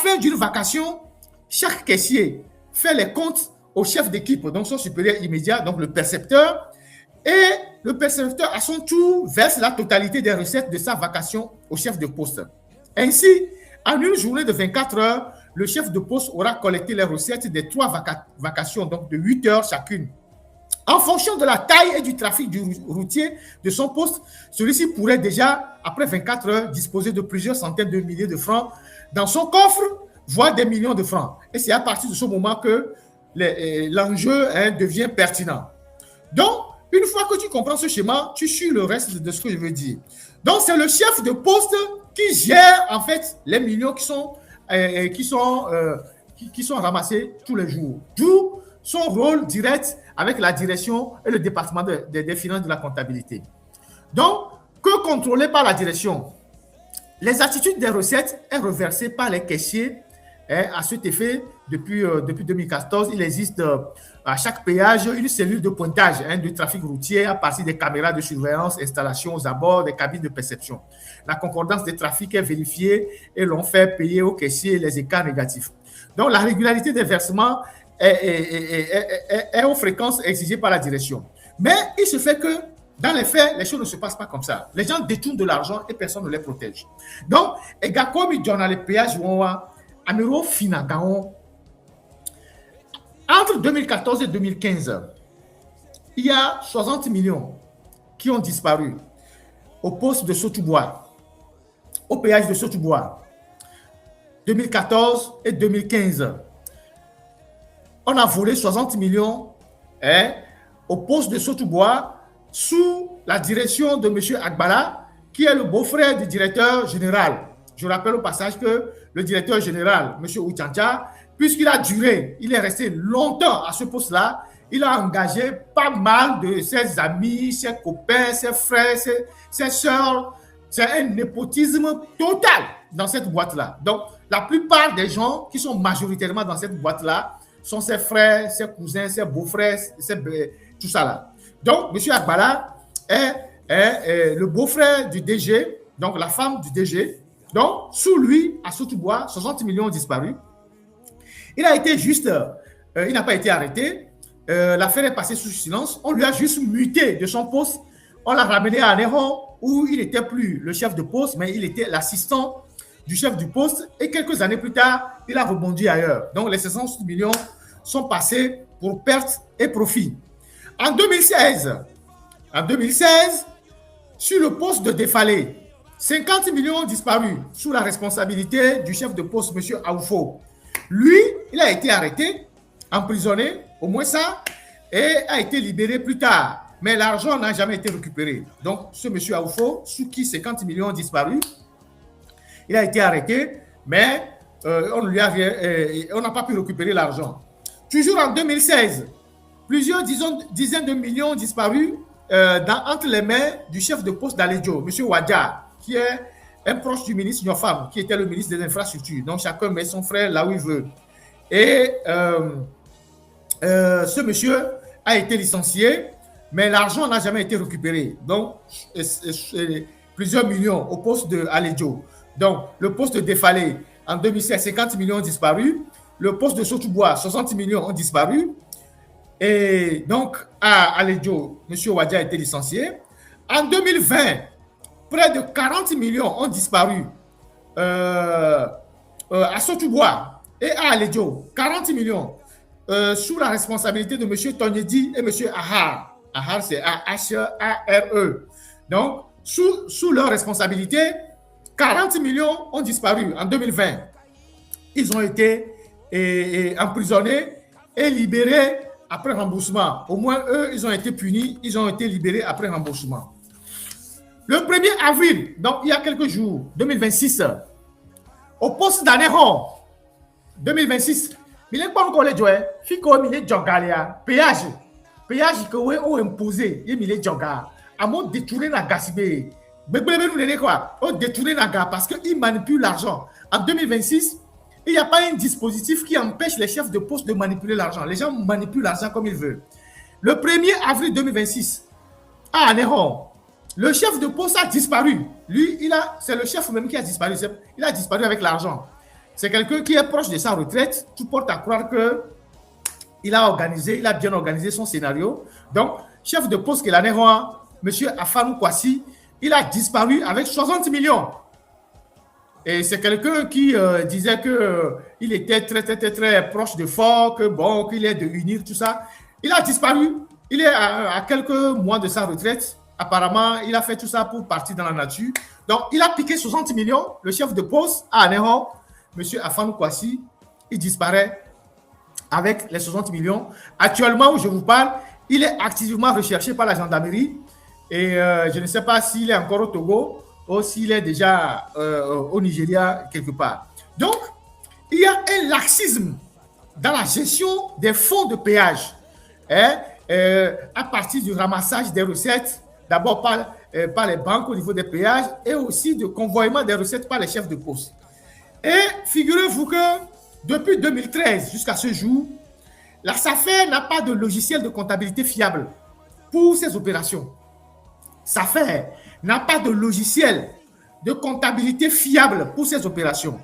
fin d'une vacation, chaque caissier fait les comptes au chef d'équipe, donc son supérieur immédiat, donc le percepteur, et le percepteur, à son tour, verse la totalité des recettes de sa vacation au chef de poste. Ainsi, en une journée de 24 heures, le chef de poste aura collecté les recettes des 3 vacations, donc de 8 heures chacune. En fonction de la taille et du trafic du routier de son poste, celui-ci pourrait déjà, après 24 heures, disposer de plusieurs centaines de milliers de francs dans son coffre, voire des millions de francs. Et c'est à partir de ce moment que l'enjeu devient pertinent. Donc, une fois que tu comprends ce schéma, tu suis le reste de ce que je veux dire. Donc, c'est le chef de poste qui gère en fait les millions qui sont ramassés tous les jours. D'où son rôle direct avec la direction et le département des finances de la comptabilité. Donc, que contrôlé par la direction? Les attitudes des recettes sont reversées par les caissiers. À cet effet, depuis 2014, il existe à chaque péage une cellule de pointage du trafic routier à partir des caméras de surveillance, installations aux abords des cabines de perception. La concordance des trafics est vérifiée et l'on fait payer aux caissiers les écarts négatifs. Donc, la régularité des versements est aux fréquences exigées par la direction. Mais il se fait que, dans les faits, les choses ne se passent pas comme ça. Les gens détournent de l'argent et personne ne les protège. Donc, comme ils donnent les péages, Amiro Finagaon, entre 2014 et 2015, il y a 60 millions qui ont disparu au poste de Sotoubois, au péage de Sotoubois. 2014 et 2015, on a volé 60 millions au poste de Sotoubois sous la direction de M. Agbala, qui est le beau-frère du directeur général. Je rappelle au passage que le directeur général, M. Ouchancha, puisqu'il a duré, il est resté longtemps à ce poste-là, il a engagé pas mal de ses amis, ses copains, ses frères, ses soeurs. C'est un népotisme total dans cette boîte-là. Donc, la plupart des gens qui sont majoritairement dans cette boîte-là sont ses frères, ses cousins, ses beaux-frères, tout ça là. Donc, M. Agbala est le beau-frère du DG, donc la femme du DG. Donc, sous lui, à Sotoubois, 60 millions ont disparu. Il a été juste, il n'a pas été arrêté. L'affaire est passée sous silence. On lui a juste muté de son poste. On l'a ramené à Néron, où il n'était plus le chef de poste, mais il était l'assistant du chef du poste. Et quelques années plus tard, il a rebondi ailleurs. Donc, les 60 millions sont passés pour pertes et profits. En 2016, sur le poste de Défalé, 50 millions ont disparu sous la responsabilité du chef de poste, M. Aoufo. Lui, il a été arrêté, emprisonné, au moins ça, et a été libéré plus tard. Mais l'argent n'a jamais été récupéré. Donc, ce M. Aoufo, sous qui 50 millions ont disparu, il a été arrêté, mais on n'a pas pu récupérer l'argent. Toujours en 2016, plusieurs dizaines de millions ont disparu entre les mains du chef de poste d'Aledjo, M. Wadja, qui est un proche du ministre Nyofam, qui était le ministre des Infrastructures. Donc, chacun met son frère là où il veut. Et ce monsieur a été licencié, mais l'argent n'a jamais été récupéré. Donc, plusieurs millions au poste de Aledjo. Donc, le poste de Défalé, en 2016, 50 millions ont disparu. Le poste de Sotoubois, 60 millions ont disparu. Et donc, à Aledjo, M. Wadja a été licencié. En 2020, près de 40 millions ont disparu à Sotoubois et à Aledjo. 40 millions sous la responsabilité de M. Tonyedi et M. Ahar. Ahar, c'est A-H-A-R-E. Donc, sous leur responsabilité, 40 millions ont disparu en 2020. Ils ont été emprisonnés et libérés après remboursement. Au moins, eux, ils ont été punis, ils ont été libérés après remboursement. Le 1er avril, donc il y a quelques jours, 2026, au poste d'Anéron, 2026, il n'est pas encore les joueurs, il y a péage que vous avez imposé, il y a à mon détourner la gaspille. Détourner la gare parce qu'ils manipulent l'argent. En 2026, il n'y a pas un dispositif qui empêche les chefs de poste de manipuler l'argent. Les gens manipulent l'argent comme ils veulent. Le 1er avril 2026, à Anéron, le chef de poste a disparu. Lui, c'est le chef même qui a disparu. Il a disparu avec l'argent. C'est quelqu'un qui est proche de sa retraite. Tout porte à croire qu'il a bien organisé son scénario. Donc, chef de poste Kelaneroa, M. Afanou Kwasi, il a disparu avec 60 millions. Et c'est quelqu'un qui disait qu'il était très proche de Fort, qu'il est de unir, tout ça. Il a disparu. Il est à quelques mois de sa retraite. Apparemment, il a fait tout ça pour partir dans la nature. Donc, il a piqué 60 millions. Le chef de poste à Anéron, M. Afanou Kwasi, il disparaît avec les 60 millions. Actuellement, où je vous parle, il est activement recherché par la gendarmerie. Et je ne sais pas s'il est encore au Togo ou s'il est déjà au Nigeria quelque part. Donc, il y a un laxisme dans la gestion des fonds de péage à partir du ramassage des recettes, d'abord par les banques au niveau des péages et aussi de convoiement des recettes par les chefs de poste. Et figurez-vous que depuis 2013 jusqu'à ce jour, la SAFER n'a pas de logiciel de comptabilité fiable pour ces opérations. SAFER n'a pas de logiciel de comptabilité fiable pour ces opérations.